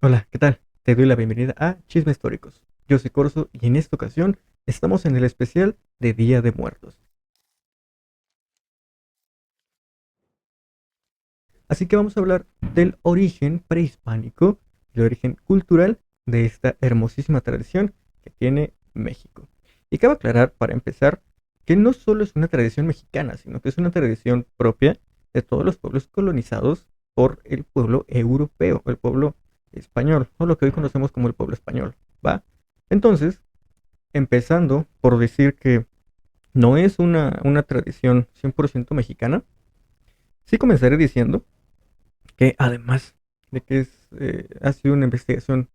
Hola, ¿qué tal? Te doy la bienvenida a Chismes Históricos. Yo soy Corso y en esta ocasión estamos en el especial de Día de Muertos. Así que vamos a hablar del origen prehispánico, el origen cultural de esta hermosísima tradición que tiene México. Y cabe aclarar, para empezar, que no solo es una tradición mexicana, sino que es una tradición propia de todos los pueblos colonizados por el pueblo europeo, el pueblo español, o lo que hoy conocemos como el pueblo español, ¿va? Entonces, empezando por decir que no es una tradición 100% mexicana, sí comenzaré diciendo que además de que ha sido una investigación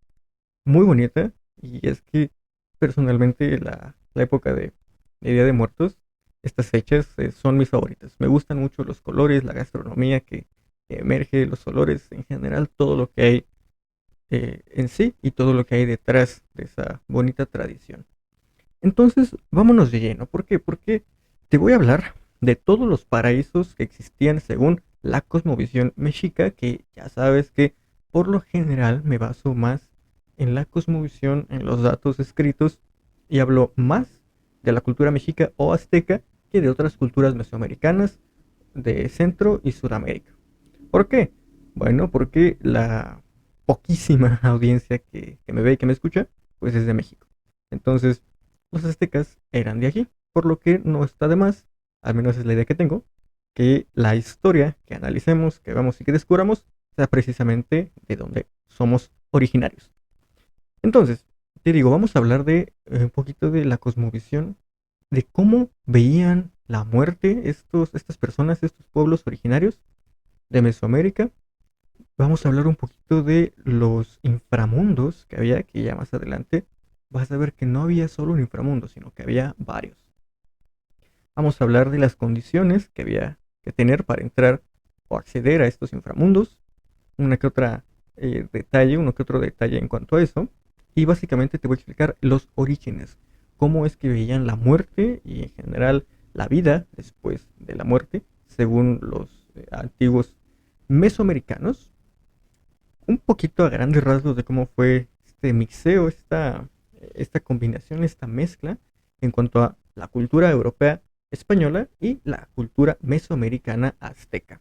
muy bonita, y es que personalmente la época de Día de Muertos, estas fechas son mis favoritas. Me gustan mucho los colores, la gastronomía que emerge, los olores, en general todo lo que hay en sí y todo lo que hay detrás de esa bonita tradición. Entonces, vámonos de lleno. ¿Por qué? Porque te voy a hablar de todos los paraísos que existían según la cosmovisión mexica, que ya sabes que por lo general me baso más en la cosmovisión, en los datos escritos, y hablo más de la cultura mexica o azteca que de otras culturas mesoamericanas de Centro y Sudamérica. ¿Por qué? Bueno, porque la poquísima audiencia que me ve y que me escucha, pues es de México. Entonces, los aztecas eran de aquí, por lo que no está de más, al menos es la idea que tengo, que la historia que analicemos, que vamos y que descubramos, sea precisamente de donde somos originarios. Entonces, te digo, vamos a hablar de un poquito de la cosmovisión, de cómo veían la muerte estas personas, estos pueblos originarios de Mesoamérica. Vamos a hablar un poquito de los inframundos que había, que ya más adelante vas a ver que no había solo un inframundo, sino que había varios. Vamos a hablar de las condiciones que había que tener para entrar o acceder a estos inframundos, una que otra detalle, uno que otro detalle en cuanto a eso. Y básicamente te voy a explicar los orígenes, cómo es que veían la muerte y en general la vida después de la muerte, según los antiguos mesoamericanos, un poquito a grandes rasgos de cómo fue este mixeo, esta combinación, esta mezcla en cuanto a la cultura europea española y la cultura mesoamericana azteca.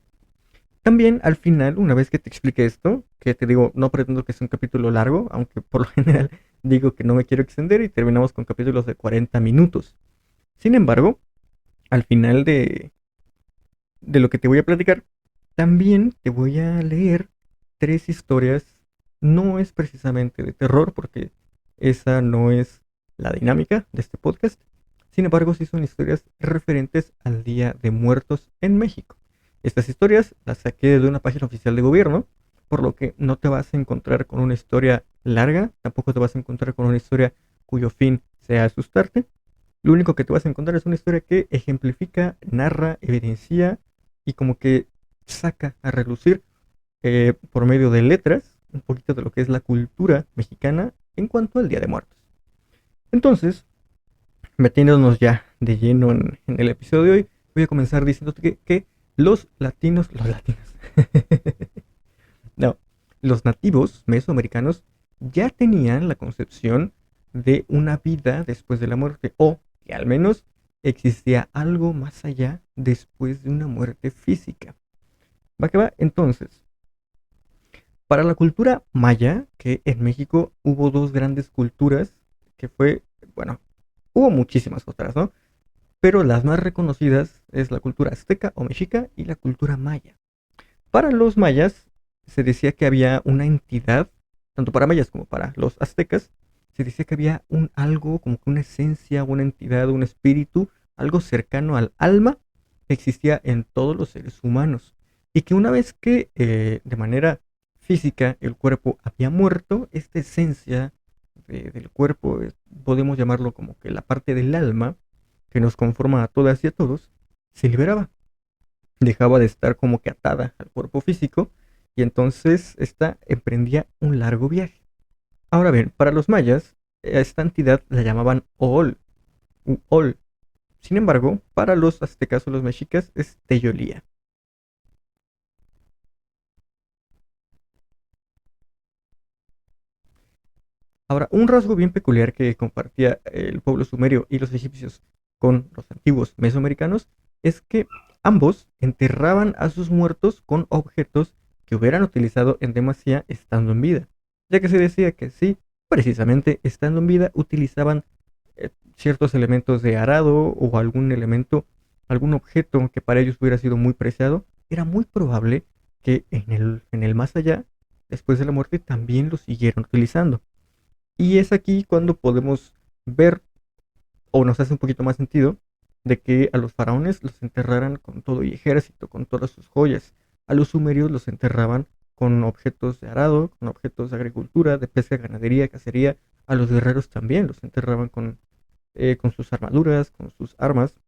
También al final, una vez que te explique esto, que te digo, no pretendo que sea un capítulo largo, aunque por lo general digo que no me quiero extender y terminamos con capítulos de 40 minutos. Sin embargo, al final de lo que te voy a platicar, también te voy a leer tres historias. No es precisamente de terror, porque esa no es la dinámica de este podcast. Sin embargo, sí son historias referentes al Día de Muertos en México. Estas historias las saqué de una página oficial de gobierno, por lo que no te vas a encontrar con una historia larga, tampoco te vas a encontrar con una historia cuyo fin sea asustarte. Lo único que te vas a encontrar es una historia que ejemplifica, narra, evidencia y como que saca a relucir por medio de letras un poquito de lo que es la cultura mexicana en cuanto al Día de Muertos. Entonces, metiéndonos ya de lleno en el episodio de hoy, voy a comenzar diciéndote que los latinos, no, los nativos mesoamericanos ya tenían la concepción de una vida después de la muerte, o que al menos existía algo más allá después de una muerte física. Va que va, entonces, para la cultura maya, que en México hubo dos grandes culturas, que fue, bueno, hubo muchísimas otras, ¿no? Pero las más reconocidas es la cultura azteca o mexica y la cultura maya. Para los mayas se decía que había una entidad, tanto para mayas como para los aztecas, se decía que había un algo, como que una esencia, una entidad, un espíritu, algo cercano al alma que existía en todos los seres humanos. Y que una vez que de manera física el cuerpo había muerto, esta esencia del cuerpo, podemos llamarlo como que la parte del alma que nos conforma a todas y a todos, se liberaba, dejaba de estar como que atada al cuerpo físico y entonces esta emprendía un largo viaje. Ahora bien, para los mayas, a esta entidad la llamaban Ool, u Ol. Sin embargo, para los aztecas o los mexicas es Teyolía. Ahora, un rasgo bien peculiar que compartía el pueblo sumerio y los egipcios con los antiguos mesoamericanos es que ambos enterraban a sus muertos con objetos que hubieran utilizado en demasía estando en vida, ya que se decía que sí, precisamente estando en vida utilizaban ciertos elementos de arado o algún elemento, algún objeto que para ellos hubiera sido muy preciado, era muy probable que en el más allá, después de la muerte, también lo siguieran utilizando. Y es aquí cuando podemos ver, o nos hace un poquito más sentido, de que a los faraones los enterraran con todo y ejército, con todas sus joyas. A los sumerios los enterraban con objetos de arado, con objetos de agricultura, de pesca, ganadería, cacería. A los guerreros también los enterraban con sus armaduras, con sus armas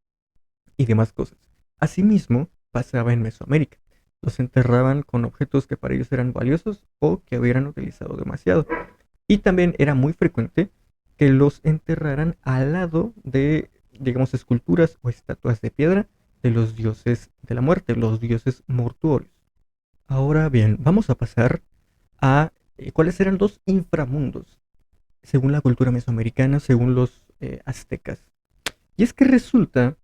y demás cosas. Asimismo, pasaba en Mesoamérica. Los enterraban con objetos que para ellos eran valiosos o que hubieran utilizado demasiado. Y también era muy frecuente que los enterraran al lado de, digamos, esculturas o estatuas de piedra de los dioses de la muerte, los dioses mortuorios. Ahora bien, vamos a pasar a cuáles eran los inframundos, según la cultura mesoamericana, según los aztecas. Y es que resulta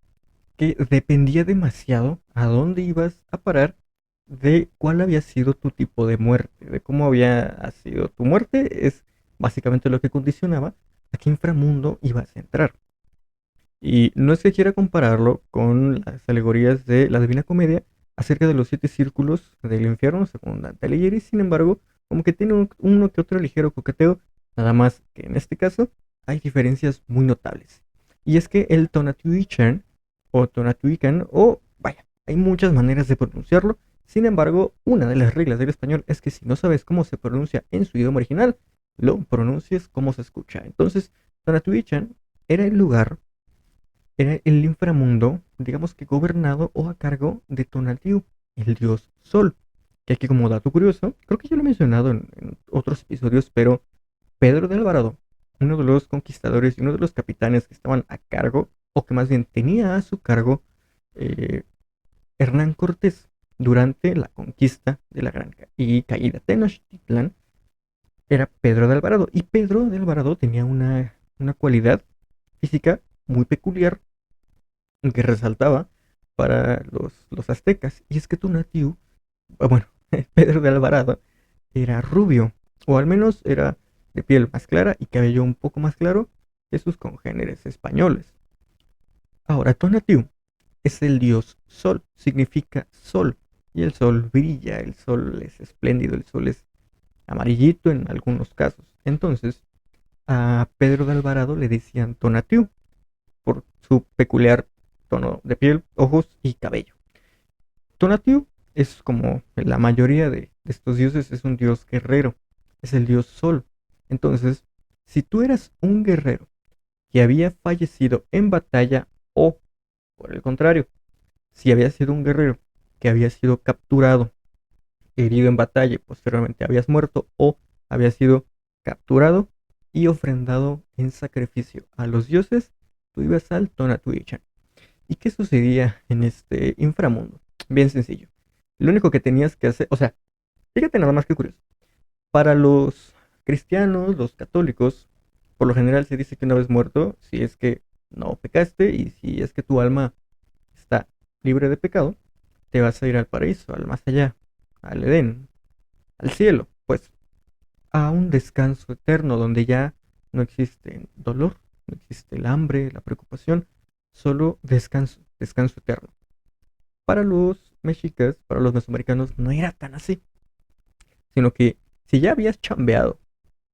que dependía demasiado a dónde ibas a parar de cuál había sido tu tipo de muerte, de cómo había sido tu muerte, es básicamente lo que condicionaba a qué inframundo ibas a entrar. Y no es que quiera compararlo con las alegorías de la Divina Comedia acerca de los siete círculos del infierno, según Dante Alighieri, sin embargo, como que tiene uno que otro ligero coqueteo, nada más que en este caso hay diferencias muy notables. Y es que el Tonatiuh o Tonatiuhcan, o vaya, hay muchas maneras de pronunciarlo, sin embargo, una de las reglas del español es que si no sabes cómo se pronuncia en su idioma original, lo pronuncies como se escucha. Entonces, Tonatiuhcan era el lugar, era el inframundo, digamos que gobernado o a cargo de Tonatiuh, el dios Sol. Que aquí como dato curioso, creo que yo lo he mencionado en otros episodios, pero Pedro de Alvarado, uno de los conquistadores y uno de los capitanes que estaban a cargo, o que más bien tenía a su cargo, eh, Hernán Cortés, durante la conquista de la Gran y caída de Tenochtitlan, era Pedro de Alvarado. Y Pedro de Alvarado tenía una cualidad física muy peculiar que resaltaba para los aztecas. Y es que Tonatiuh, bueno, Pedro de Alvarado era rubio, o al menos era de piel más clara y cabello un poco más claro que sus congéneres españoles. Ahora, Tonatiuh es el dios sol, significa sol, y el sol brilla, el sol es espléndido, el sol es amarillito en algunos casos. Entonces, a Pedro de Alvarado le decían Tonatiuh por su peculiar tono de piel, ojos y cabello. Tonatiuh es como la mayoría de estos dioses, es un dios guerrero, es el dios sol. Entonces, si tú eras un guerrero que había fallecido en batalla o, por el contrario, si había sido un guerrero que había sido capturado, herido en batalla y posteriormente habías muerto o había sido capturado y ofrendado en sacrificio a los dioses, tú ibas al Tonatiuh. ¿Y qué sucedía en este inframundo? Bien sencillo. Lo único que tenías que hacer, o sea, fíjate nada más que curioso. Para los cristianos, los católicos, por lo general se dice que una vez muerto, si es que no pecaste y si es que tu alma está libre de pecado, te vas a ir al paraíso, al más allá, al Edén, al cielo, pues a un descanso eterno donde ya no existe dolor, no existe el hambre, la preocupación, solo descanso, descanso eterno. Para los mexicas, para los mesoamericanos, no era tan así, sino que si ya habías chambeado,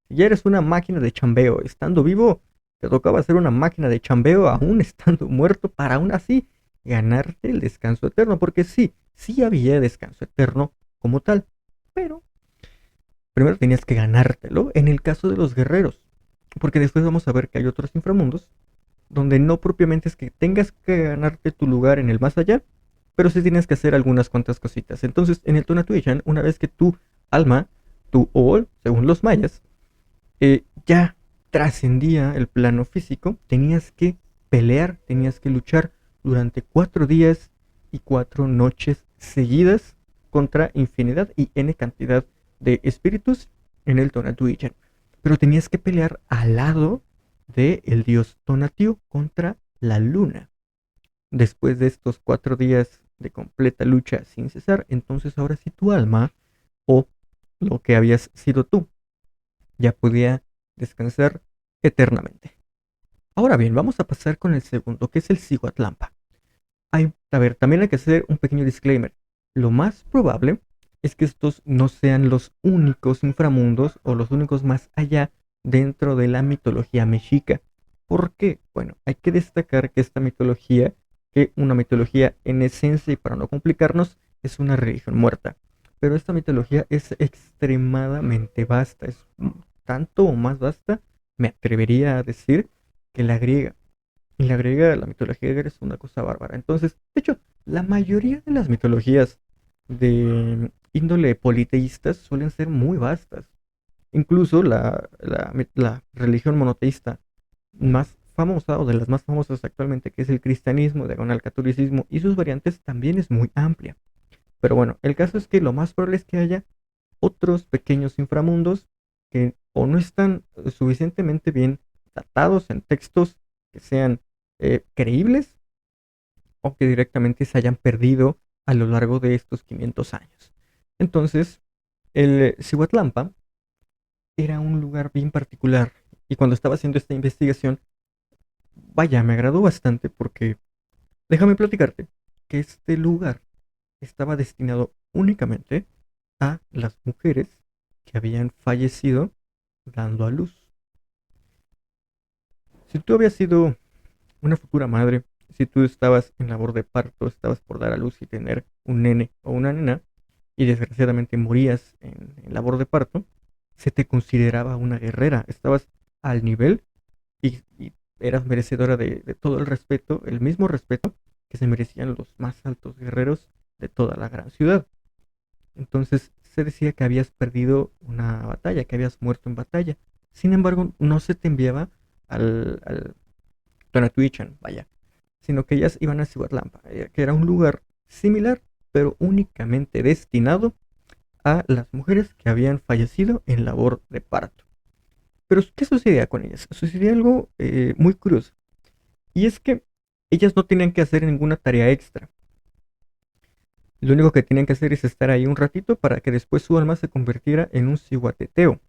si ya eres una máquina de chambeo estando vivo, te tocaba ser una máquina de chambeo aún estando muerto para aún así ganarte el descanso eterno, porque sí, sí había descanso eterno como tal, pero primero tenías que ganártelo en el caso de los guerreros, porque después vamos a ver que hay otros inframundos donde no propiamente es que tengas que ganarte tu lugar en el más allá, pero sí tienes que hacer algunas cuantas cositas. Entonces, en el Tonatiuh, una vez que tu alma, tu Ool, según los mayas, ya trascendía el plano físico, tenías que pelear, tenías que luchar durante 4 días y 4 noches seguidas contra infinidad y n cantidad de espíritus en el Tonatiuh. pero tenías que pelear al lado del dios Tonatiuh contra la luna. Después de estos 4 días de completa lucha sin cesar, entonces ahora sí tu alma, o lo que habías sido tú, ya podía descansar eternamente. Ahora bien, vamos a pasar con el segundo, que es el Cihuatlampa. A ver, también hay que hacer un pequeño disclaimer. Lo más probable es que estos no sean los únicos inframundos o los únicos más allá dentro de la mitología mexica. ¿Por qué? Bueno, hay que destacar que esta mitología, que una mitología en esencia y para no complicarnos, es una religión muerta. Pero esta mitología es extremadamente vasta, es tanto o más vasta, me atrevería a decir, que la griega. Y la griega, la mitología griega es una cosa bárbara. Entonces, de hecho, la mayoría de las mitologías de índole politeístas suelen ser muy vastas. Incluso la religión monoteísta más famosa o de las más famosas actualmente, que es el cristianismo, diagonal catolicismo y sus variantes, también es muy amplia. Pero bueno, el caso es que lo más probable es que haya otros pequeños inframundos que o no están suficientemente bien datados en textos que sean creíbles o que directamente se hayan perdido a lo largo de estos 500 años. Entonces, el Cihuatlampa era un lugar bien particular y cuando estaba haciendo esta investigación, vaya, me agradó bastante porque déjame platicarte que este lugar estaba destinado únicamente a las mujeres que habían fallecido dando a luz. Si tú habías sido una futura madre, si tú estabas en labor de parto, estabas por dar a luz y tener un nene o una nena, y desgraciadamente morías en labor de parto, se te consideraba una guerrera. Estabas al nivel y eras merecedora de todo el respeto, el mismo respeto que se merecían los más altos guerreros de toda la gran ciudad. Entonces se decía que habías perdido una batalla, que habías muerto en batalla. Sin embargo, no se te enviaba al Tonatiuh, vaya, sino que ellas iban a Cihuatlampa, que era un lugar similar, pero únicamente destinado a las mujeres que habían fallecido en labor de parto. Pero, ¿qué sucedía con ellas? Sucedía algo muy curioso, y es que ellas no tenían que hacer ninguna tarea extra. Lo único que tenían que hacer es estar ahí un ratito para que después su alma se convirtiera en un cihuateteo.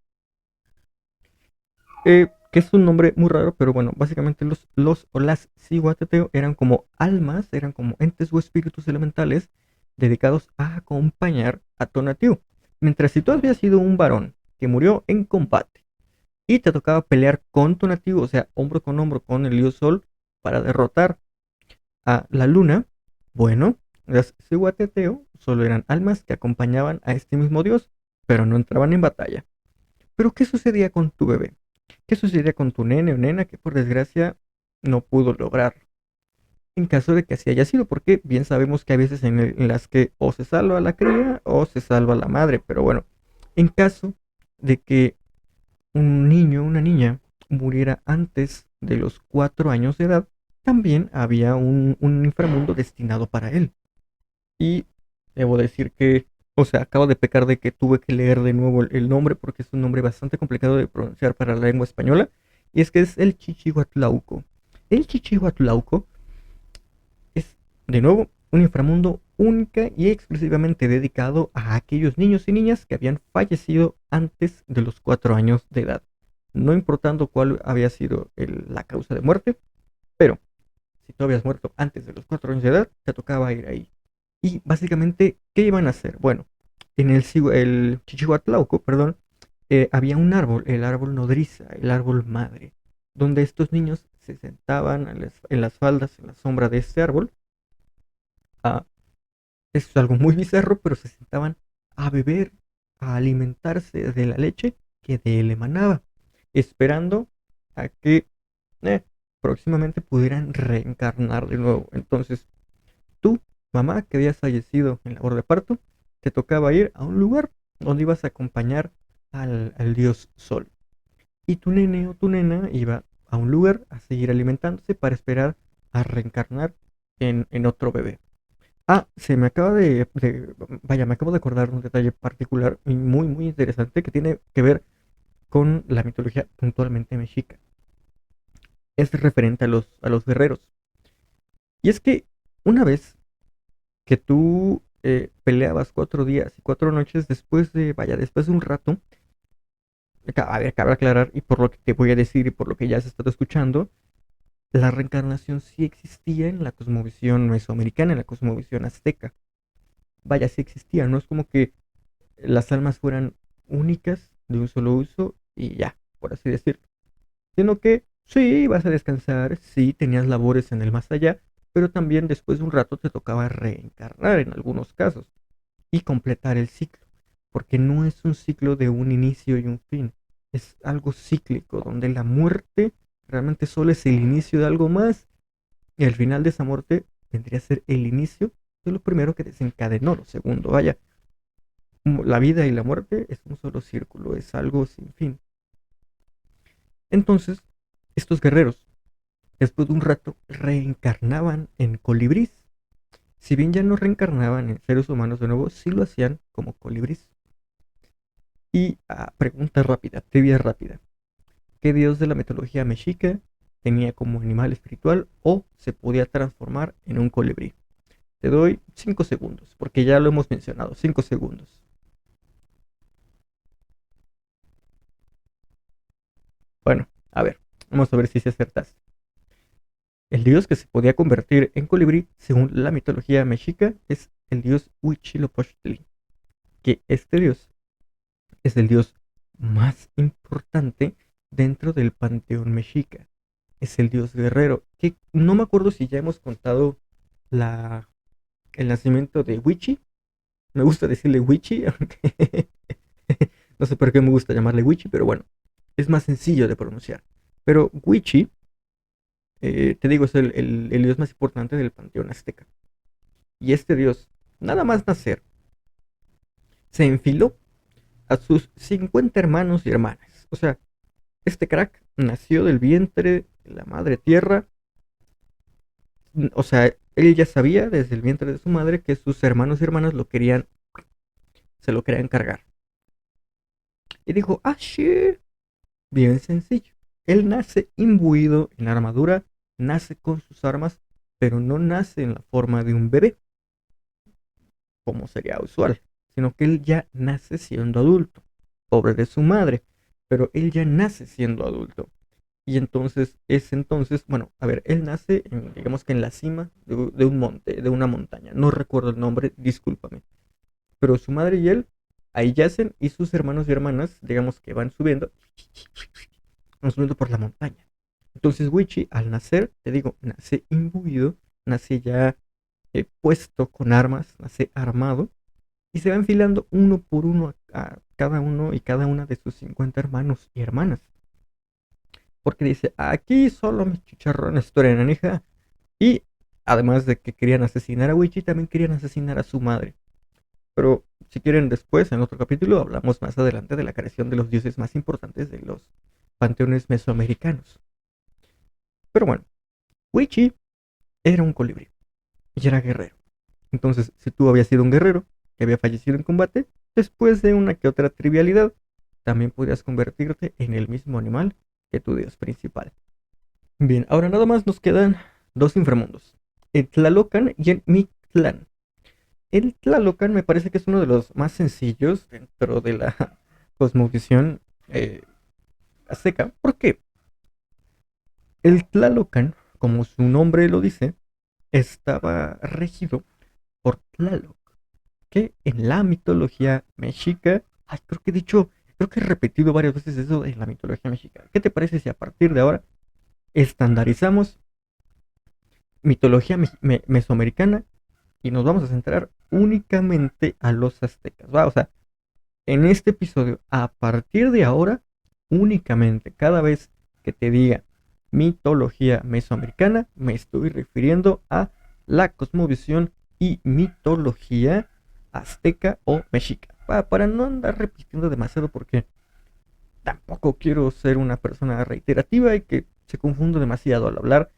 Que es un nombre muy raro, pero bueno, básicamente los o las Cihuateteo eran como almas, eran como entes o espíritus elementales dedicados a acompañar a Tonatiuh. Mientras si tú habías sido un varón que murió en combate y te tocaba pelear con Tonatiuh, o sea, hombro con hombro con el dios Sol para derrotar a la luna, bueno, las Cihuateteo solo eran almas que acompañaban a este mismo dios, pero no entraban en batalla. Pero ¿qué sucedía con tu bebé? ¿Qué sucedía con tu nene o nena que por desgracia no pudo lograr? En caso de que así haya sido, porque bien sabemos que hay veces en las que o se salva la cría o se salva la madre, pero bueno, en caso de que un niño o una niña muriera antes de los 4 años de edad, también había un inframundo destinado para él. Y debo decir que, o sea, acabo de pecar de que tuve que leer de nuevo el nombre porque es un nombre bastante complicado de pronunciar para la lengua española. Y es que es el Chichihuatlauco. El Chichihuatlauco es, de nuevo, un inframundo única y exclusivamente dedicado a aquellos niños y niñas que habían fallecido antes de los 4 años de edad. No importando cuál había sido la causa de muerte, pero si tú habías muerto antes de los 4 años de edad, te tocaba ir ahí. Y básicamente, ¿qué iban a hacer? Bueno, en el Chichihuatlauco, perdón, había un árbol, el árbol nodriza, el árbol madre, donde estos niños se sentaban en las faldas, en la sombra de este árbol. Ah, es algo muy bizarro, pero se sentaban a beber, a alimentarse de la leche que de él emanaba, esperando a que eh, próximamente pudieran reencarnar de nuevo. Entonces, tú, mamá, que habías fallecido en labor de parto, te tocaba ir a un lugar donde ibas a acompañar al dios Sol. Y tu nene o tu nena iba a un lugar a seguir alimentándose para esperar a reencarnar en otro bebé. Ah, se me acaba vaya, me acabo de acordar un detalle particular y muy, muy interesante que tiene que ver con la mitología puntualmente mexica. Es referente a los guerreros. Y es que una vez que tú peleabas 4 días y 4 noches después después de un rato, a ver, cabe aclarar, y por lo que te voy a decir y por lo que ya has estado escuchando, la reencarnación sí existía en la cosmovisión mesoamericana, en la cosmovisión azteca. Vaya, sí existía, no es como que las almas fueran únicas de un solo uso y ya, por así decirlo. Sino que sí, vas a descansar, sí, tenías labores en el más allá, pero también después de un rato te tocaba reencarnar en algunos casos y completar el ciclo, porque no es un ciclo de un inicio y un fin, es algo cíclico, donde la muerte realmente solo es el inicio de algo más y el final de esa muerte vendría a ser el inicio de lo primero que desencadenó lo segundo. Vaya, la vida y la muerte es un solo círculo, es algo sin fin. Entonces, estos guerreros, después de un rato, reencarnaban en colibrís. Si bien ya no reencarnaban en seres humanos de nuevo, sí lo hacían como colibrís. Y pregunta rápida, trivia rápida. ¿Qué dios de la mitología mexica tenía como animal espiritual o se podía transformar en un colibrí? Te doy 5 segundos, porque ya lo hemos mencionado. 5 segundos. Bueno, a ver, vamos a ver si se acertas. El dios que se podía convertir en colibrí, según la mitología mexica, es el dios Huitzilopochtli. Que este dios es el dios más importante dentro del panteón mexica. Es el dios guerrero, que no me acuerdo si ya hemos contado la, el nacimiento de Huichi. Me gusta decirle Huichi, aunque no sé por qué me gusta llamarle Huichi, pero bueno, es más sencillo de pronunciar. Pero Huichi, te digo, es el dios más importante del panteón azteca. Y este dios, nada más nacer, se enfiló a sus 50 hermanos y hermanas. O sea, este crack nació del vientre de la madre tierra. O sea, él ya sabía desde el vientre de su madre que sus hermanos y hermanas se lo querían cargar. Y dijo, sí, bien sencillo. Él nace imbuido en armadura, nace con sus armas, pero no nace en la forma de un bebé, como sería usual, sino que él ya nace siendo adulto. Pobre de su madre, pero él ya nace siendo adulto. Y entonces, bueno, a ver, él nace, digamos que en la cima de un monte, de una montaña. No recuerdo el nombre, discúlpame. Pero su madre y él ahí yacen y sus hermanos y hermanas, digamos que van subiendo por la montaña. Entonces Wichi al nacer, te digo, nace imbuido, nace ya puesto con armas, nace armado y se va enfilando uno por uno a cada uno y cada una de sus 50 hermanos y hermanas. Porque dice, aquí solo mis chicharrones truenan, hija. Y además de que querían asesinar a Wichi, también querían asesinar a su madre. Pero si quieren después, en otro capítulo, hablamos más adelante de la creación de los dioses más importantes de los panteones mesoamericanos. Pero bueno, Wichi era un colibrí y era guerrero. Entonces, si tú habías sido un guerrero que había fallecido en combate, después de una que otra trivialidad, también podías convertirte en el mismo animal que tu dios principal. Bien, ahora nada más nos quedan dos inframundos, el Tlalocan y el Mictlán. El Tlalocan me parece que es uno de los más sencillos dentro de la cosmovisión azteca. ¿Por qué? El Tlalocan, como su nombre lo dice, estaba regido por Tlaloc, que en la mitología mexica, ay, creo que he repetido varias veces eso en la mitología mexica. ¿Qué te parece si a partir de ahora estandarizamos mitología mesoamericana y nos vamos a centrar únicamente a los aztecas? ¿Va? O sea, en este episodio, a partir de ahora, únicamente cada vez que te diga mitología mesoamericana, me estoy refiriendo a la cosmovisión y mitología azteca o mexica. Para no andar repitiendo demasiado porque tampoco quiero ser una persona reiterativa y que se confunda demasiado al hablar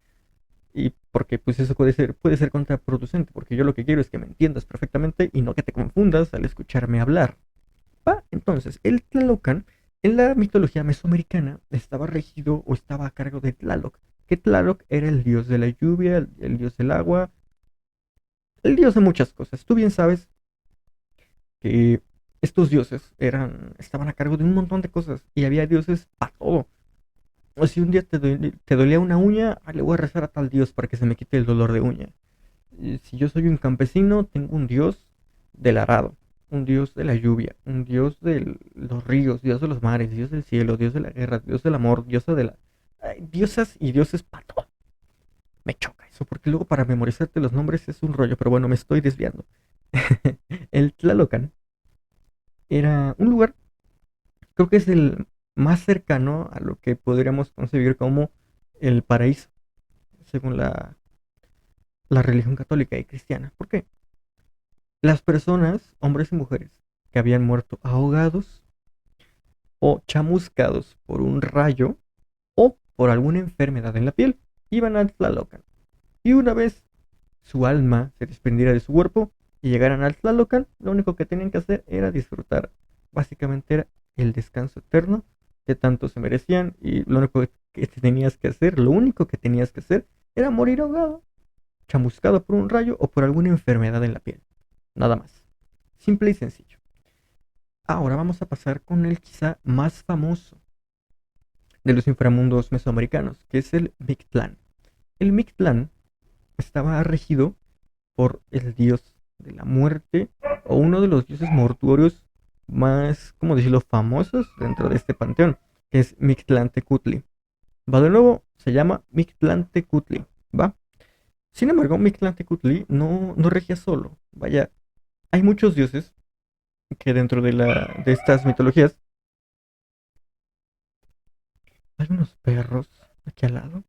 y porque pues eso puede ser contraproducente porque yo lo que quiero es que me entiendas perfectamente y no que te confundas al escucharme hablar. Entonces, el Tlalocan En la mitología mesoamericana estaba regido o estaba a cargo de Tlaloc, que Tlaloc era el dios de la lluvia, el dios del agua, el dios de muchas cosas. Tú bien sabes que estos dioses estaban a cargo de un montón de cosas y había dioses para todo. O si un día te dolía una uña, le voy a rezar a tal dios para que se me quite el dolor de uña. Y si yo soy un campesino, tengo un dios del arado, un dios de la lluvia, un dios de los ríos, dios de los mares, dios del cielo, dios de la guerra, dios del amor, diosa de la... Ay, diosas y dioses para todo. Me choca eso, porque luego para memorizarte los nombres es un rollo, pero bueno, me estoy desviando. El Tlalocan era un lugar, creo que es el más cercano a lo que podríamos concebir como el paraíso, según la religión católica y cristiana. ¿Por qué? Las personas, hombres y mujeres, que habían muerto ahogados o chamuscados por un rayo o por alguna enfermedad en la piel, iban a Tlalocan. Y una vez su alma se desprendiera de su cuerpo y llegaran al Tlalocan, lo único que tenían que hacer era disfrutar. Básicamente era el descanso eterno que tanto se merecían y lo único que tenías que hacer, lo único que tenías que hacer era morir ahogado, chamuscado por un rayo o por alguna enfermedad en la piel. Nada más. Simple y sencillo. Ahora vamos a pasar con el quizá más famoso de los inframundos mesoamericanos, que es el Mictlán. El Mictlán estaba regido por el dios de la muerte o uno de los dioses mortuorios más, ¿cómo decirlo?, famosos dentro de este panteón, que es Mictlantecutli. Va de nuevo, se llama Mictlantecutli, ¿va? Sin embargo, Mictlantecutli no regía solo. Vaya, hay muchos dioses que dentro de estas mitologías hay unos perros aquí al lado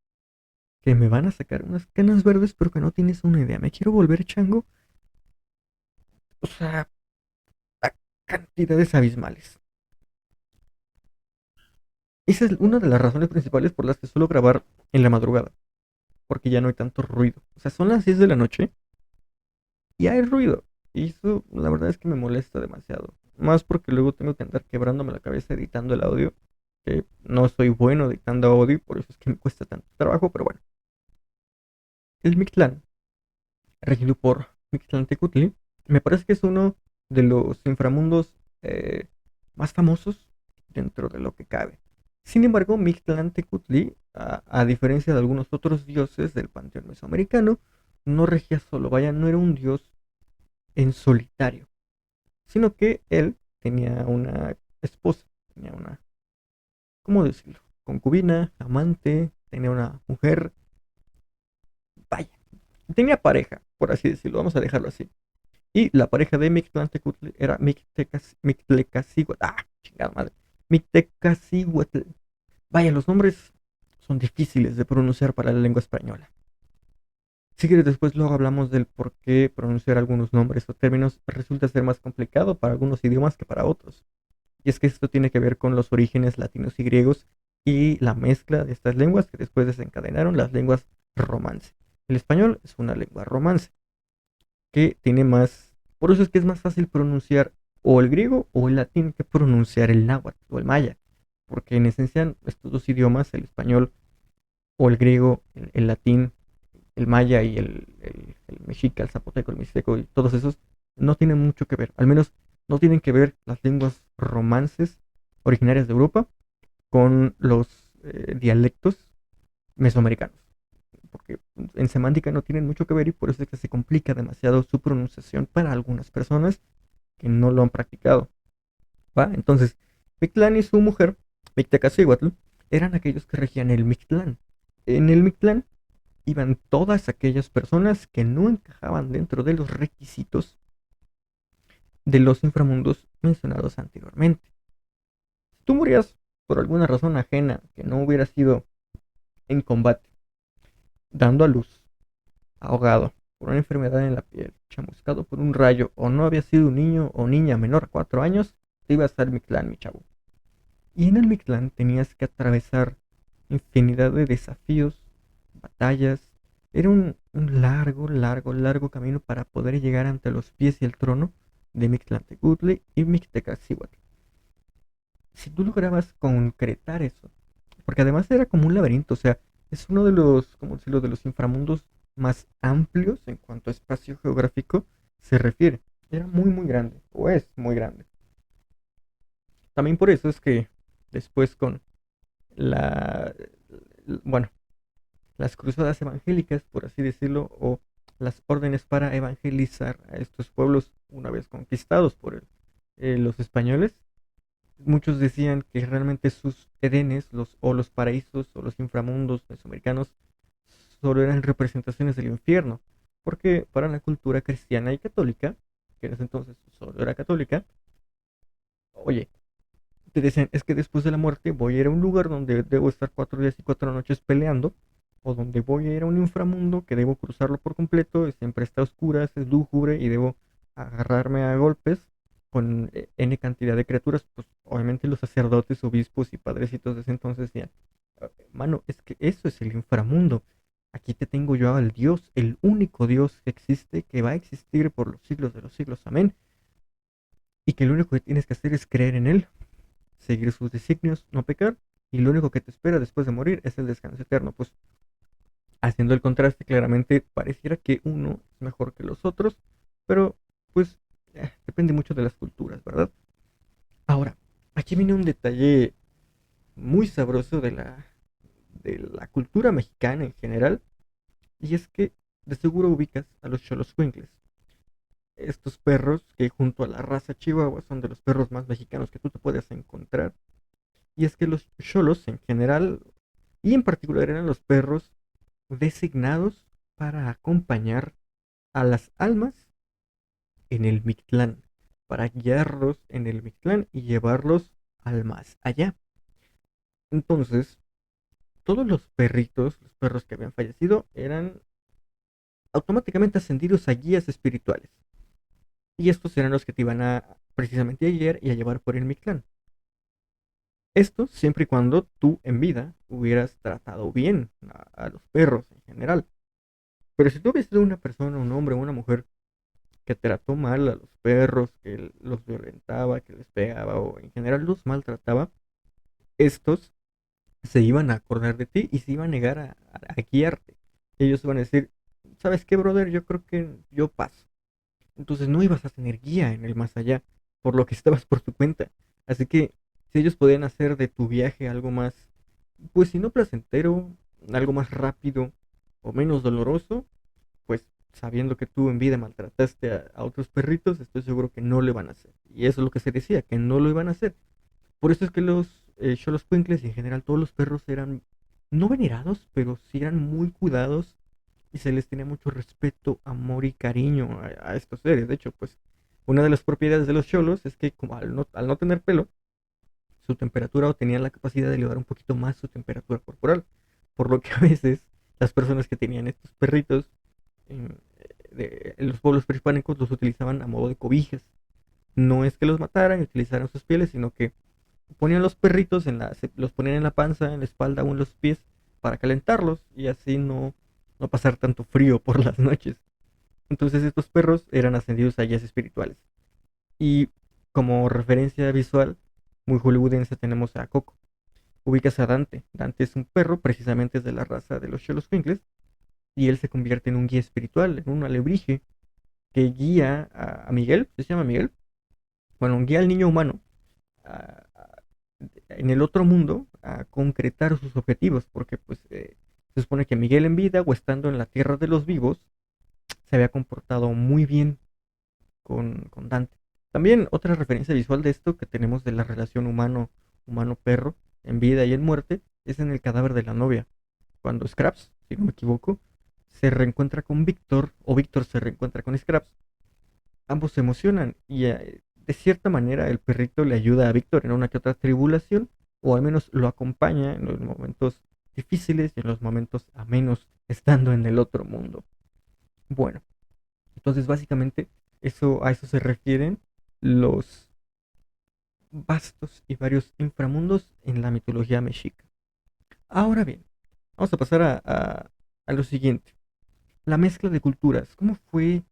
que me van a sacar unas canas verdes, pero que no tienes una idea. Me quiero volver chango. O sea, a cantidades abismales. Esa es una de las razones principales por las que suelo grabar en la madrugada. Porque ya no hay tanto ruido. O sea, son las 10 de la noche y hay ruido. Y eso, la verdad es que me molesta demasiado. Más porque luego tengo que andar quebrándome la cabeza editando el audio. Que no soy bueno editando audio, por eso es que me cuesta tanto trabajo, pero bueno. El Mictlán, regido por Mictlantecutli, me parece que es uno de los inframundos más famosos dentro de lo que cabe. Sin embargo, Mictlantecutli, a diferencia de algunos otros dioses del panteón mesoamericano, no regía solo, vaya, no era un dios en solitario, sino que él tenía una esposa, tenía una, ¿cómo decirlo?, concubina, amante, tenía una mujer, vaya, tenía pareja, por así decirlo, vamos a dejarlo así. Y la pareja de Mictlantecutli era Mictecacihuatl. Ah, chingada madre. Mictecacihuatl. Vaya, los nombres son difíciles de pronunciar para la lengua española. Si quieres, después luego hablamos del por qué pronunciar algunos nombres o términos resulta ser más complicado para algunos idiomas que para otros. Y es que esto tiene que ver con los orígenes latinos y griegos y la mezcla de estas lenguas que después desencadenaron las lenguas romance. El español es una lengua romance que tiene más, por eso es que es más fácil pronunciar o el griego o el latín que pronunciar el náhuatl o el maya, porque en esencia estos dos idiomas, el español o el griego, el latín, el maya y el mexica, el zapoteco, el mixteco y todos esos no tienen mucho que ver, al menos no tienen que ver las lenguas romances originarias de Europa con los dialectos mesoamericanos, porque en semántica no tienen mucho que ver y por eso es que se complica demasiado su pronunciación para algunas personas que no lo han practicado, ¿va? Entonces, Mictlán y su mujer, Mictecacihuatl, eran aquellos que regían el Mictlán. En el Mictlán iban todas aquellas personas que no encajaban dentro de los requisitos de los inframundos mencionados anteriormente. Si tú morías por alguna razón ajena que no hubiera sido en combate, dando a luz, ahogado por una enfermedad en la piel, chamuscado por un rayo, o no había sido un niño o niña menor a 4 años, te iba a estar Mictlán, mi chavo. Y en el Mictlán tenías que atravesar infinidad de desafíos, batallas. Era un largo, largo, largo camino para poder llegar ante los pies y el trono de Mictlantecutli y Mictecacihuatl. si tú lograbas concretar eso, porque además era como un laberinto, o sea, es uno de los, como decirlo, de los inframundos más amplios en cuanto a espacio geográfico se refiere. Era muy, muy grande, o es muy grande. También por eso es que después con la, bueno, las cruzadas evangélicas, por así decirlo, o las órdenes para evangelizar a estos pueblos una vez conquistados por los españoles, muchos decían que realmente sus edenes, o los paraísos, o los inframundos mesoamericanos, solo eran representaciones del infierno, porque para la cultura cristiana y católica, que en ese entonces solo era católica, oye, te decían, es que después de la muerte voy a ir a un lugar donde debo estar 4 días y 4 noches peleando, o donde voy a ir a un inframundo que debo cruzarlo por completo, y siempre está a oscuras, es lúgubre y debo agarrarme a golpes con N cantidad de criaturas. Pues obviamente los sacerdotes, obispos y padrecitos de ese entonces decían, mano, es que eso es el inframundo. Aquí te tengo yo al Dios, el único Dios que existe, que va a existir por los siglos de los siglos, amén. Y que lo único que tienes que hacer es creer en Él, seguir sus designios, no pecar, y lo único que te espera después de morir es el descanso eterno. Pues haciendo el contraste, claramente pareciera que uno es mejor que los otros, pero pues depende mucho de las culturas, ¿verdad? Ahora, aquí viene un detalle muy sabroso de la cultura mexicana en general, y es que de seguro ubicas a los Xoloscuincles, estos perros que junto a la raza chihuahua son de los perros más mexicanos que tú te puedes encontrar. Y es que los cholos en general, y en particular eran los perros designados para acompañar a las almas en el Mictlán, para guiarlos en el Mictlán y llevarlos al más allá. Entonces, todos los perritos, los perros que habían fallecido, eran automáticamente ascendidos a guías espirituales. Y estos eran los que te iban a precisamente a guiar y a llevar por el Mictlán. Esto siempre y cuando tú en vida hubieras tratado bien a los perros en general. Pero si tú hubieras sido una persona, un hombre o una mujer que trató mal a los perros, que los violentaba, que les pegaba o en general los maltrataba, estos se iban a acordar de ti y se iban a negar a guiarte. Ellos iban a decir, ¿sabes qué, brother? Yo creo que yo paso. Entonces no ibas a tener guía en el más allá, por lo que estabas por tu cuenta. Así que si ellos podían hacer de tu viaje algo más, pues si no placentero, algo más rápido o menos doloroso, pues sabiendo que tú en vida maltrataste a otros perritos, estoy seguro que no lo iban a hacer. Y eso es lo que se decía, que no lo iban a hacer. Por eso es que los Xoloscuincles y en general todos los perros eran no venerados, pero sí eran muy cuidados y se les tenía mucho respeto, amor y cariño a estos seres. De hecho, pues una de las propiedades de los cholos es que como al no tener pelo, su temperatura o tenían la capacidad de elevar un poquito más su temperatura corporal. Por lo que a veces las personas que tenían estos perritos en los pueblos prehispánicos los utilizaban a modo de cobijas. No es que los mataran y utilizaran sus pieles, sino que ponían los perritos los ponían en la panza, en la espalda o en los pies para calentarlos y así no pasar tanto frío por las noches. Entonces estos perros eran ascendidos a guías espirituales. Y como referencia visual, muy hollywoodense tenemos a Coco. Ubicas a Dante. Dante es un perro, precisamente es de la raza de los Xoloscuincles, y él se convierte en un guía espiritual, en un alebrije que guía a Miguel, ¿se llama Miguel? Bueno, guía al niño humano a- a- en el otro mundo a concretar sus objetivos, porque pues se supone que Miguel en vida o estando en la tierra de los vivos se había comportado muy bien con Dante. También otra referencia visual de esto que tenemos de la relación humano-perro en vida y en muerte es en el cadáver de la novia, cuando Scraps, si no me equivoco, se reencuentra con Víctor o Víctor se reencuentra con Scraps. Ambos se emocionan y de cierta manera el perrito le ayuda a Víctor en una que otra tribulación o al menos lo acompaña en los momentos difíciles y en los momentos amenos estando en el otro mundo. Bueno, entonces básicamente a eso se refieren los vastos y varios inframundos en la mitología mexica. Ahora bien, vamos a pasar a lo siguiente. La mezcla de culturas. ¿Cómo fue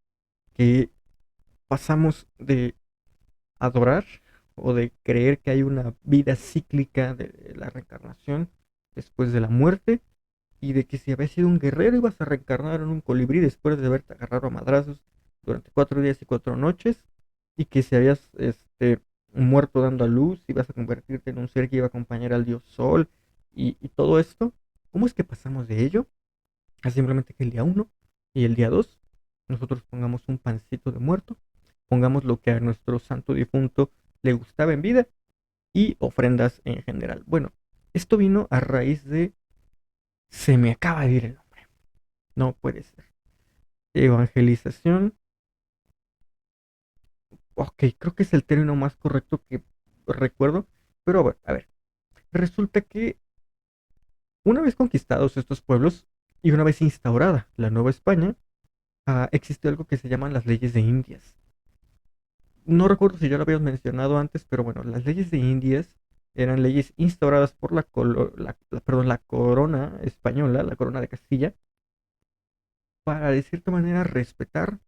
que pasamos de adorar o de creer que hay una vida cíclica de la reencarnación después de la muerte, y de que si habías sido un guerrero ibas a reencarnar en un colibrí después de haberte agarrado a madrazos durante 4 días y 4 noches, y que si habías muerto dando a luz ibas a convertirte en un ser que iba a acompañar al dios Sol, y todo esto. ¿Cómo es que pasamos de ello a simplemente que el día 1 y el día 2 nosotros pongamos un pancito de muerto, pongamos lo que a nuestro santo difunto le gustaba en vida y ofrendas en general? Bueno, esto vino a raíz de... Se me acaba de ir el nombre. No puede ser. Evangelización. Ok, creo que es el término más correcto que recuerdo. Pero bueno, a ver. Resulta que una vez conquistados estos pueblos y una vez instaurada la Nueva España, existe algo que se llaman las leyes de Indias. No recuerdo si ya lo habíamos mencionado antes, pero bueno, las leyes de Indias eran leyes instauradas por la corona española, la corona de Castilla, para de cierta manera respetar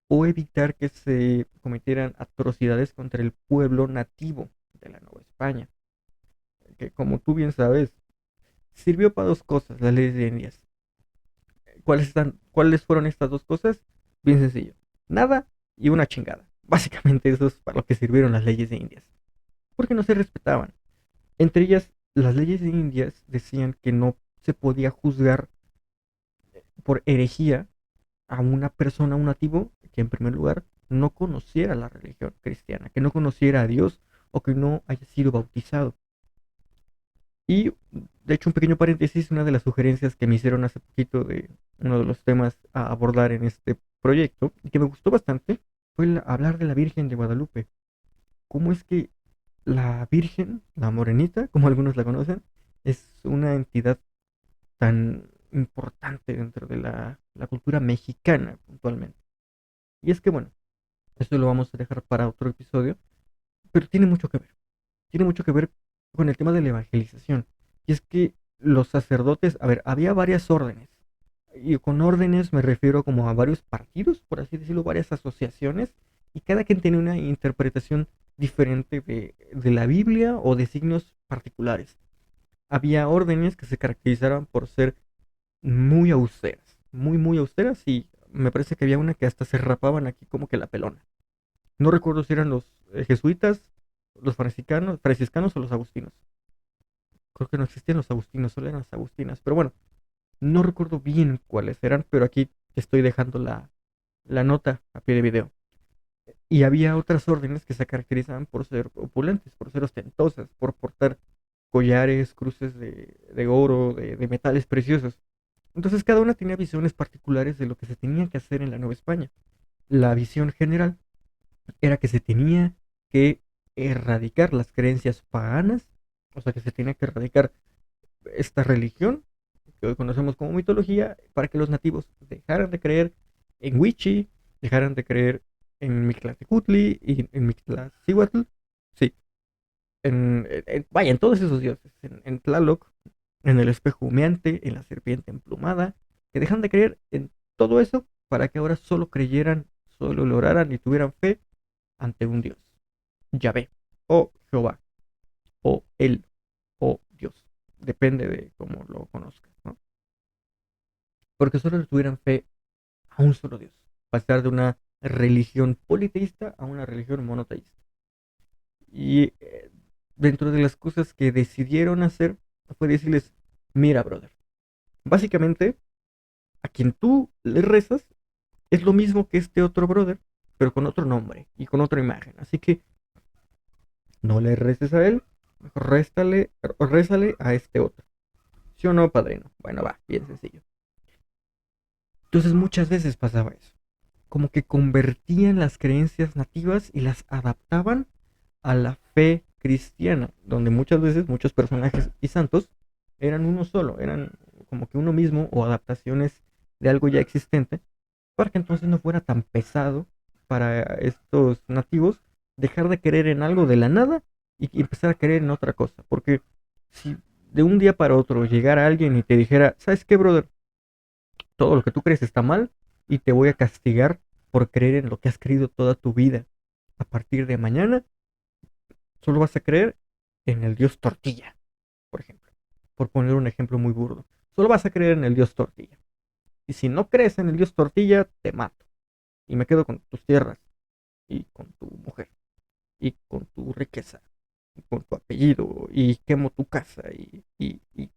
o evitar que se cometieran atrocidades contra el pueblo nativo de la Nueva España, que como tú bien sabes, sirvió para dos cosas las leyes de Indias. ¿Cuáles fueron estas dos cosas? Bien sencillo, nada y una chingada. Básicamente eso es para lo que sirvieron las leyes de Indias, porque no se respetaban. Entre ellas, las leyes de Indias decían que no se podía juzgar por herejía a una persona, a un nativo, que en primer lugar no conociera la religión cristiana, que no conociera a Dios o que no haya sido bautizado. Y de hecho, un pequeño paréntesis, una de las sugerencias que me hicieron hace poquito de uno de los temas a abordar en este proyecto y que me gustó bastante fue hablar de la Virgen de Guadalupe. ¿Cómo es que la Virgen, la Morenita, como algunos la conocen, es una entidad tan importante dentro de la cultura mexicana puntualmente? Y es que bueno, esto lo vamos a dejar para otro episodio, pero tiene mucho que ver. Tiene mucho que ver con el tema de la evangelización. Y es que los sacerdotes, a ver, había varias órdenes. Y con órdenes me refiero como a varios partidos, por así decirlo, varias asociaciones, y cada quien tiene una interpretación diferente de la Biblia o de signos particulares. Había órdenes que se caracterizaban por ser muy austeras, muy austeras, y me parece que había una que hasta se rapaban aquí como que la pelona. No recuerdo si eran los jesuitas, los franciscanos o los agustinos. Creo que no existían los agustinos, solo eran las agustinas. Pero bueno, no recuerdo bien cuáles eran, pero aquí estoy dejando la nota a pie de video. Y había otras órdenes que se caracterizaban por ser opulentes, por ser ostentosas, por portar collares, cruces de oro, de metales preciosos. Entonces cada una tenía visiones particulares de lo que se tenía que hacer en la Nueva España. La visión general era que se tenía que erradicar las creencias paganas, o sea que se tenía que erradicar esta religión que hoy conocemos como mitología, para que los nativos dejaran de creer en Huichi, dejaran de creer en Mictlantecutli y en Mictlacihuatl, sí, vaya, en todos esos dioses, en Tlaloc, en el espejo humeante, en la serpiente emplumada, que dejan de creer en todo eso para que ahora solo creyeran, solo lo oraran y tuvieran fe ante un Dios, Yahvé, o Jehová, o Él, o Dios, depende de cómo lo conozcas, ¿no? Porque solo le tuvieran fe a un solo Dios, pasar de una religión politeísta a una religión monoteísta. Y dentro de las cosas que decidieron hacer fue decirles, mira, brother, básicamente a quien tú le rezas es lo mismo que este otro brother, pero con otro nombre y con otra imagen. Así que no le reces a él, mejor rézale a este otro. ¿Sí o no, padrino? Bueno, va, bien sencillo. Entonces muchas veces pasaba eso. Como que convertían las creencias nativas y las adaptaban a la fe cristiana, donde muchas veces muchos personajes y santos eran uno solo, eran como que uno mismo o adaptaciones de algo ya existente, para que entonces no fuera tan pesado para estos nativos dejar de creer en algo de la nada y empezar a creer en otra cosa. Porque si de un día para otro llegara alguien y te dijera, ¿sabes qué, brother? Todo lo que tú crees está mal y te voy a castigar por creer en lo que has creído toda tu vida. A partir de mañana Solo vas a creer en el dios tortilla, por ejemplo. Por poner un ejemplo muy burdo. Solo vas a creer en el dios tortilla. Y si no crees en el dios tortilla, te mato. Y me quedo con tus tierras, y con tu mujer, y con tu riqueza, y con tu apellido, y quemo tu casa, y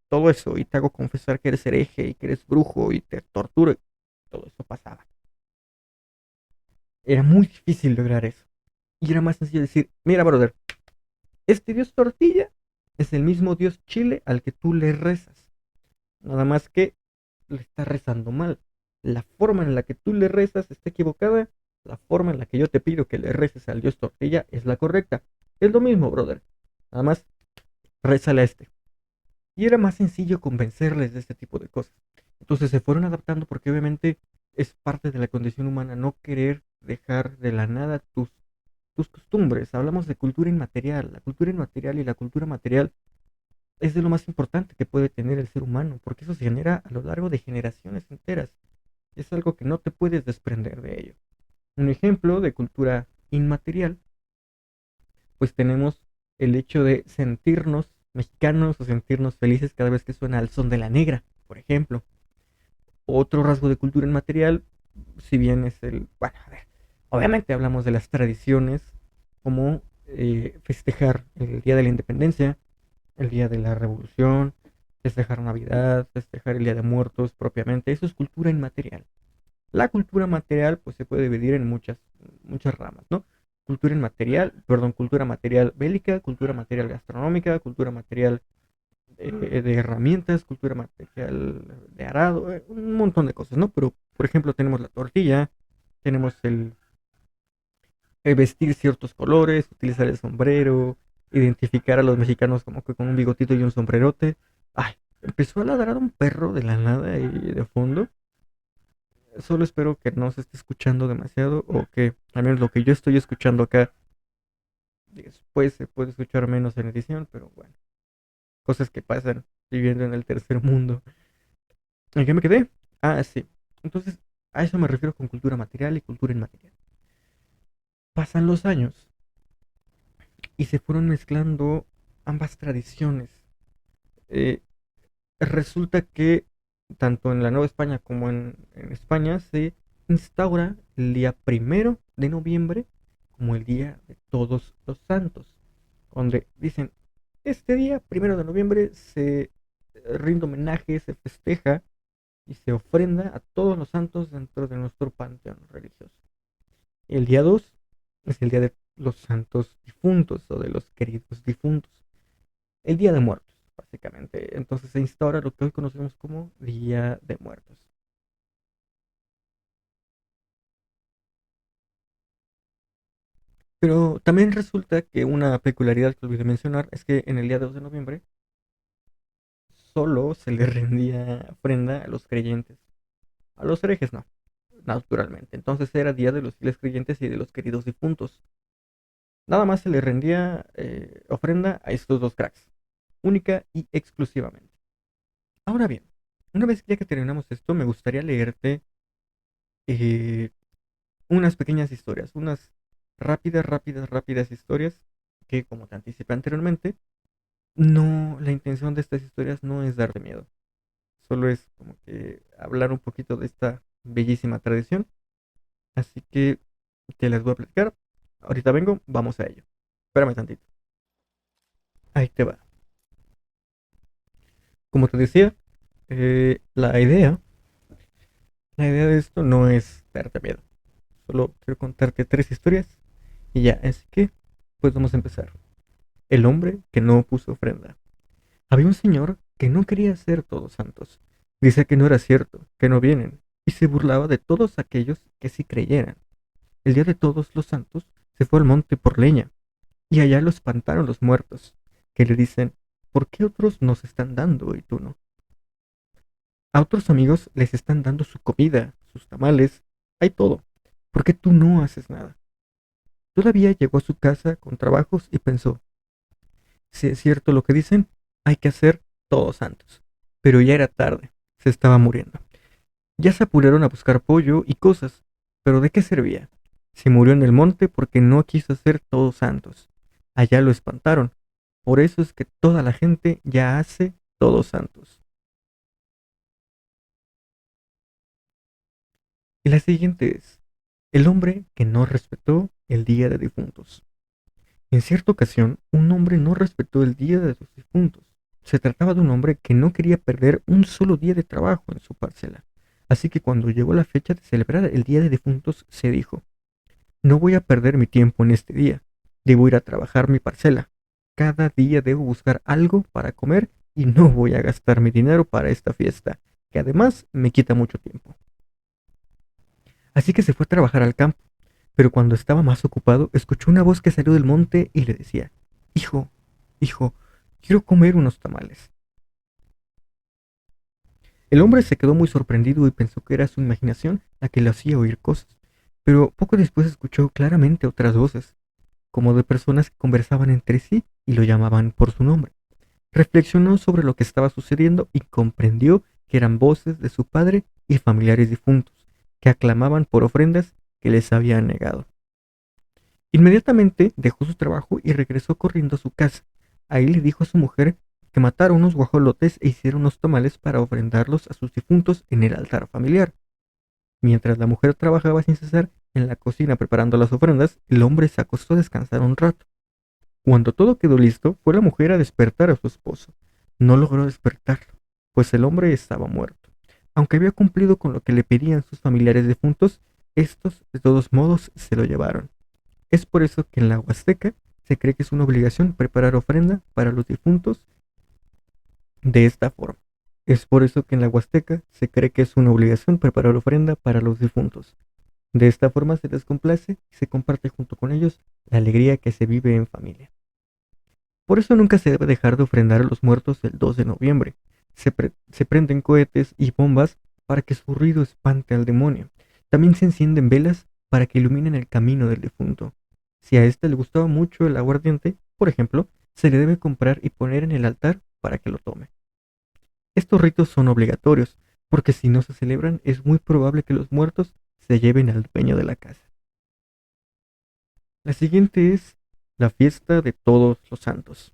todo eso. Y te hago confesar que eres hereje, y que eres brujo, y te torturo. Todo eso pasaba. Era muy difícil lograr eso. Y era más sencillo decir, mira, brother, este dios tortilla es el mismo dios chile al que tú le rezas. Nada más que le estás rezando mal. La forma en la que tú le rezas está equivocada. La forma en la que yo te pido que le reces al dios tortilla es la correcta. Es lo mismo, brother. Nada más, rézale a este. Y era más sencillo convencerles de este tipo de cosas. Entonces se fueron adaptando porque obviamente es parte de la condición humana no querer dejar de la nada tus costumbres. Hablamos de cultura inmaterial. La cultura inmaterial y la cultura material es de lo más importante que puede tener el ser humano, porque eso se genera a lo largo de generaciones enteras. Es algo que no te puedes desprender de ello. Un ejemplo de cultura inmaterial, pues tenemos el hecho de sentirnos mexicanos o sentirnos felices cada vez que suena el son de la negra, por ejemplo. Otro rasgo de cultura inmaterial, si bien es bueno, a ver, obviamente hablamos de las tradiciones, como festejar el Día de la Independencia, el Día de la Revolución, festejar Navidad, festejar el Día de Muertos propiamente. Eso es cultura inmaterial. La cultura material pues se puede dividir en muchas ramas, ¿no? Cultura inmaterial, perdón, cultura material bélica, cultura material gastronómica, cultura material de herramientas, cultura material de arado, un montón de cosas, ¿no? Pero, por ejemplo, tenemos la tortilla, tenemos el vestir ciertos colores, utilizar el sombrero, identificar a los mexicanos como que con un bigotito y un sombrerote. Ay, empezó a ladrar un perro de la nada y de fondo. Solo espero que no se esté escuchando demasiado o que al menos lo que yo estoy escuchando acá después se puede escuchar menos en edición, pero bueno, cosas que pasan viviendo en el tercer mundo. ¿En qué me quedé? Ah, sí. Entonces, a eso me refiero con cultura material y cultura inmaterial. Pasan los años y se fueron mezclando ambas tradiciones. Eh, Resulta que tanto en la Nueva España como en España se instaura el día 1 de noviembre como el Día de Todos los Santos, donde dicen, este día, 1 de noviembre, se rinde homenaje, se festeja y se ofrenda a todos los santos dentro de nuestro panteón religioso. El día 2 es el Día de los Santos Difuntos o de los queridos difuntos, el Día de Muertos, básicamente. Entonces se instaura lo que hoy conocemos como Día de Muertos. Pero también resulta que una peculiaridad que olvidé mencionar es que en el día 2 de noviembre solo se le rendía ofrenda a los creyentes. A los herejes no, naturalmente. Entonces era día de los fieles creyentes y de los queridos difuntos. Nada más se le rendía ofrenda a estos dos cracks, única y exclusivamente. Ahora bien, una vez ya que terminamos esto, me gustaría leerte eh, unas pequeñas historias, unas rápidas historias que, como te anticipé anteriormente, no, la intención de estas historias no es darte miedo, solo es como que hablar un poquito de esta bellísima tradición, así que te las voy a platicar. Ahorita vengo, vamos a ello. Espérame tantito. Ahí te va. Como te decía, eh, la idea, la idea de esto no es darte miedo, solo quiero contarte tres historias y ya, así que, pues vamos a empezar. El hombre que no puso ofrenda. Había un señor que no quería ser todos santos. Dice que no era cierto, que no vienen, y se burlaba de todos aquellos que sí creyeran. El día de todos los santos se fue al monte por leña, y allá lo espantaron los muertos, que le dicen, ¿por qué otros nos están dando y tú no? A otros amigos les están dando su comida, sus tamales, hay todo. ¿Por qué tú no haces nada? Todavía llegó a su casa con trabajos y pensó, si es cierto lo que dicen, hay que hacer todos santos. Pero ya era tarde, se estaba muriendo. Ya se apuraron a buscar pollo y cosas, pero ¿de qué servía? Se murió en el monte porque no quiso hacer todos santos. allá lo espantaron. Por eso es que toda la gente ya hace Todos Santos. Y la siguiente es, el hombre que no respetó el Día de Difuntos. En cierta ocasión, un hombre no respetó el Día de sus difuntos. Se trataba de un hombre que no quería perder un solo día de trabajo en su parcela. Así que cuando llegó la fecha de celebrar el Día de Difuntos, se dijo, no voy a perder mi tiempo en este día. Debo ir a trabajar mi parcela. Cada día debo buscar algo para comer y no voy a gastar mi dinero para esta fiesta, que además me quita mucho tiempo. Así que se fue a trabajar al campo, pero cuando estaba más ocupado, escuchó una voz que salió del monte y le decía, hijo, hijo, quiero comer unos tamales. El hombre se quedó muy sorprendido y pensó que era su imaginación la que le hacía oír cosas, pero poco después escuchó claramente otras voces, como de personas que conversaban entre sí y lo llamaban por su nombre. Reflexionó sobre lo que estaba sucediendo y comprendió que eran voces de su padre y familiares difuntos, que aclamaban por ofrendas que les habían negado. Inmediatamente dejó su trabajo y regresó corriendo a su casa. Ahí le dijo a su mujer que matara unos guajolotes e hiciera unos tamales para ofrendarlos a sus difuntos en el altar familiar. Mientras la mujer trabajaba sin cesar en la cocina preparando las ofrendas, el hombre se acostó a descansar un rato. Cuando todo quedó listo, fue la mujer a despertar a su esposo. No logró despertarlo, pues el hombre estaba muerto. Aunque había cumplido con lo que le pedían sus familiares difuntos, estos de todos modos se lo llevaron. Es por eso que en la Huasteca se cree que es una obligación preparar ofrenda para los difuntos de esta forma. Es por eso que en la Huasteca se cree que es una obligación preparar ofrenda para los difuntos. De esta forma se les complace y se comparte junto con ellos la alegría que se vive en familia. Por eso nunca se debe dejar de ofrendar a los muertos el 2 de noviembre. Se prenden cohetes y bombas para que su ruido espante al demonio. También se encienden velas para que iluminen el camino del difunto. Si a éste le gustaba mucho el aguardiente, por ejemplo, se le debe comprar y poner en el altar para que lo tome. Estos ritos son obligatorios, porque si no se celebran es muy probable que los muertos se lleven al dueño de la casa. La siguiente es la fiesta de todos los santos.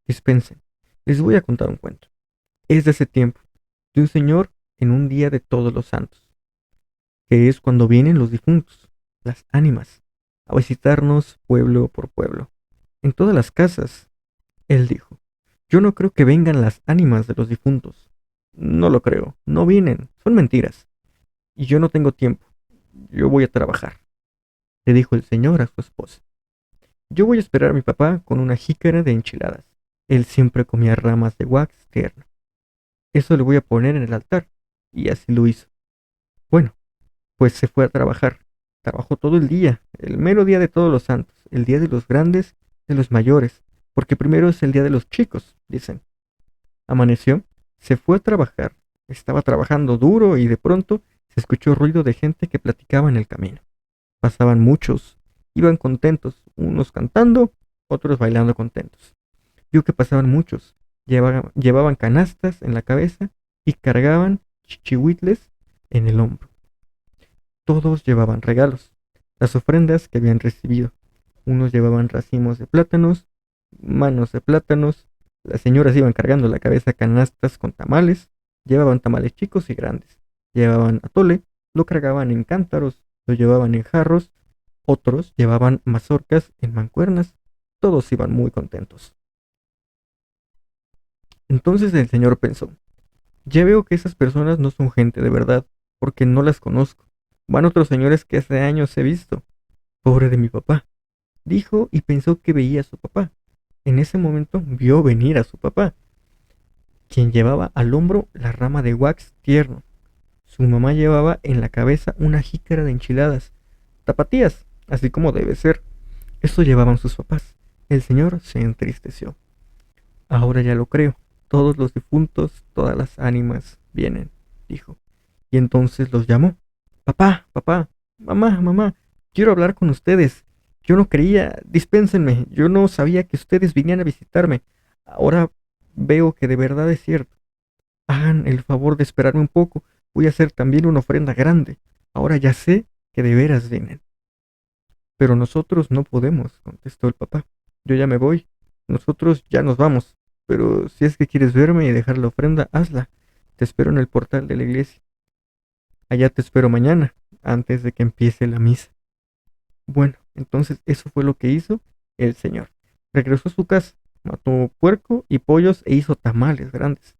Dispensen, les voy a contar un cuento. Es de ese tiempo, de un señor en un día de todos los santos, que es cuando vienen los difuntos, las ánimas, a visitarnos pueblo por pueblo. En todas las casas, él dijo, yo no creo que vengan las ánimas de los difuntos. No lo creo, no vienen, son mentiras. Y yo no tengo tiempo, yo voy a trabajar, le dijo el señor a su esposa. Yo voy a esperar a mi papá con una jícara de enchiladas. Él siempre comía ramas de wax tierno. Eso le voy a poner en el altar. Y así lo hizo. Bueno, pues se fue a trabajar. Trabajó todo el día, el mero día de todos los santos, el día de los grandes, de los mayores, porque primero es el día de los chicos, dicen. Amaneció, se fue a trabajar. Estaba trabajando duro y de pronto se escuchó ruido de gente que platicaba en el camino. Pasaban muchos, iban contentos, unos cantando, otros bailando contentos. Vio que pasaban muchos, llevaban canastas en la cabeza y cargaban chichihuitles en el hombro. Todos llevaban regalos, las ofrendas que habían recibido. Unos llevaban racimos de plátanos, manos de plátanos, las señoras iban cargando la cabeza canastas con tamales, llevaban tamales chicos y grandes, llevaban atole, lo cargaban en cántaros, lo llevaban en jarros, otros llevaban mazorcas en mancuernas, todos iban muy contentos. Entonces el señor pensó, ya veo que esas personas no son gente de verdad, porque no las conozco. Van otros señores que hace años he visto. Pobre de mi papá, dijo y pensó que veía a su papá. En ese momento vio venir a su papá, quien llevaba al hombro la rama de wax tierno. Su mamá llevaba en la cabeza una jícara de enchiladas, tapatías, así como debe ser. Eso llevaban sus papás. El señor se entristeció. Ahora ya lo creo. Todos los difuntos, todas las ánimas vienen, dijo. Y entonces los llamó. Papá, papá, mamá, mamá, quiero hablar con ustedes. Yo no creía, dispénsenme, yo no sabía que ustedes vinieran a visitarme. Ahora veo que de verdad es cierto. Hagan el favor de esperarme un poco. Voy a hacer también una ofrenda grande. Ahora ya sé que de veras vienen. Pero nosotros no podemos, contestó el papá. yo ya me voy. Nosotros ya nos vamos. Pero si es que quieres verme y dejar la ofrenda, hazla. Te espero en el portal de la iglesia. Allá te espero mañana, antes de que empiece la misa. Bueno, entonces eso fue lo que hizo el señor. Regresó a su casa, mató puerco y pollos e hizo tamales grandes.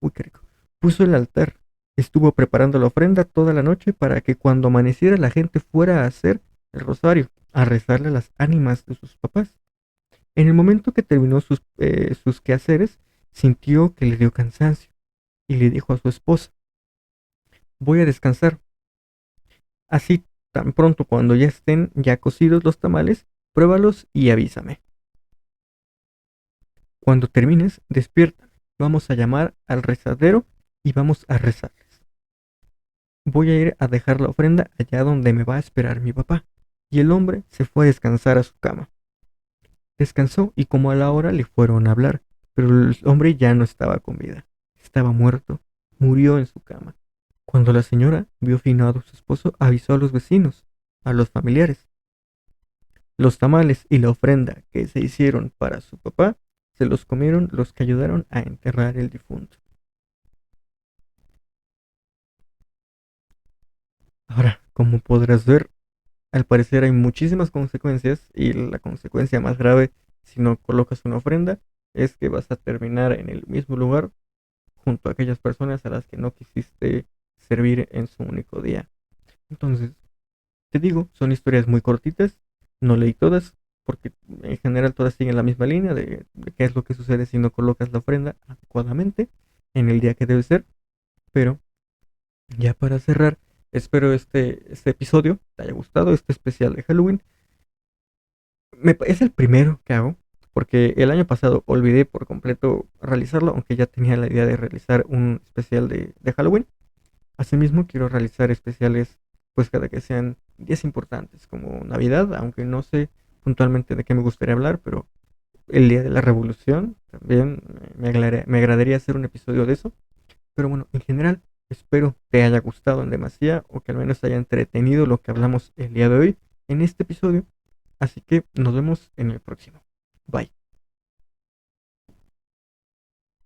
Uy, qué rico. Puso el altar. Estuvo preparando la ofrenda toda la noche para que cuando amaneciera la gente fuera a hacer el rosario, a rezarle a las ánimas de sus papás. En el momento que terminó sus quehaceres, sintió que le dio cansancio y le dijo a su esposa, voy a descansar. Así, tan pronto cuando ya estén ya cocidos los tamales, pruébalos y avísame. Cuando termines, despierta. Vamos a llamar al rezadero y vamos a rezarles. Voy a ir a dejar la ofrenda allá donde me va a esperar mi papá. Y el hombre se fue a descansar a su cama. Descansó y como a la hora le fueron a hablar, pero el hombre ya no estaba con vida. Estaba muerto. Murió en su cama. Cuando la señora vio finado a su esposo, avisó a los vecinos, a los familiares. Los tamales y la ofrenda que se hicieron para su papá se los comieron los que ayudaron a enterrar el difunto. Ahora, como podrás ver, al parecer hay muchísimas consecuencias y la consecuencia más grave si no colocas una ofrenda es que vas a terminar en el mismo lugar junto a aquellas personas a las que no quisiste servir en su único día. Entonces, te digo, son historias muy cortitas, no leí todas, porque en general todas siguen la misma línea de qué es lo que sucede si no colocas la ofrenda adecuadamente en el día que debe ser, pero ya para cerrar, espero este episodio te haya gustado, este especial de Halloween. Es el primero que hago, porque el año pasado olvidé por completo realizarlo, aunque ya tenía la idea de realizar un especial de Halloween. Asimismo, quiero realizar especiales pues cada que sean días importantes, como Navidad, aunque no sé puntualmente de qué me gustaría hablar, pero el Día de la Revolución también me agradaría hacer un episodio de eso. Pero bueno, en general, espero te haya gustado en demasía o que al menos te haya entretenido lo que hablamos el día de hoy en este episodio. Así que nos vemos en el próximo. Bye.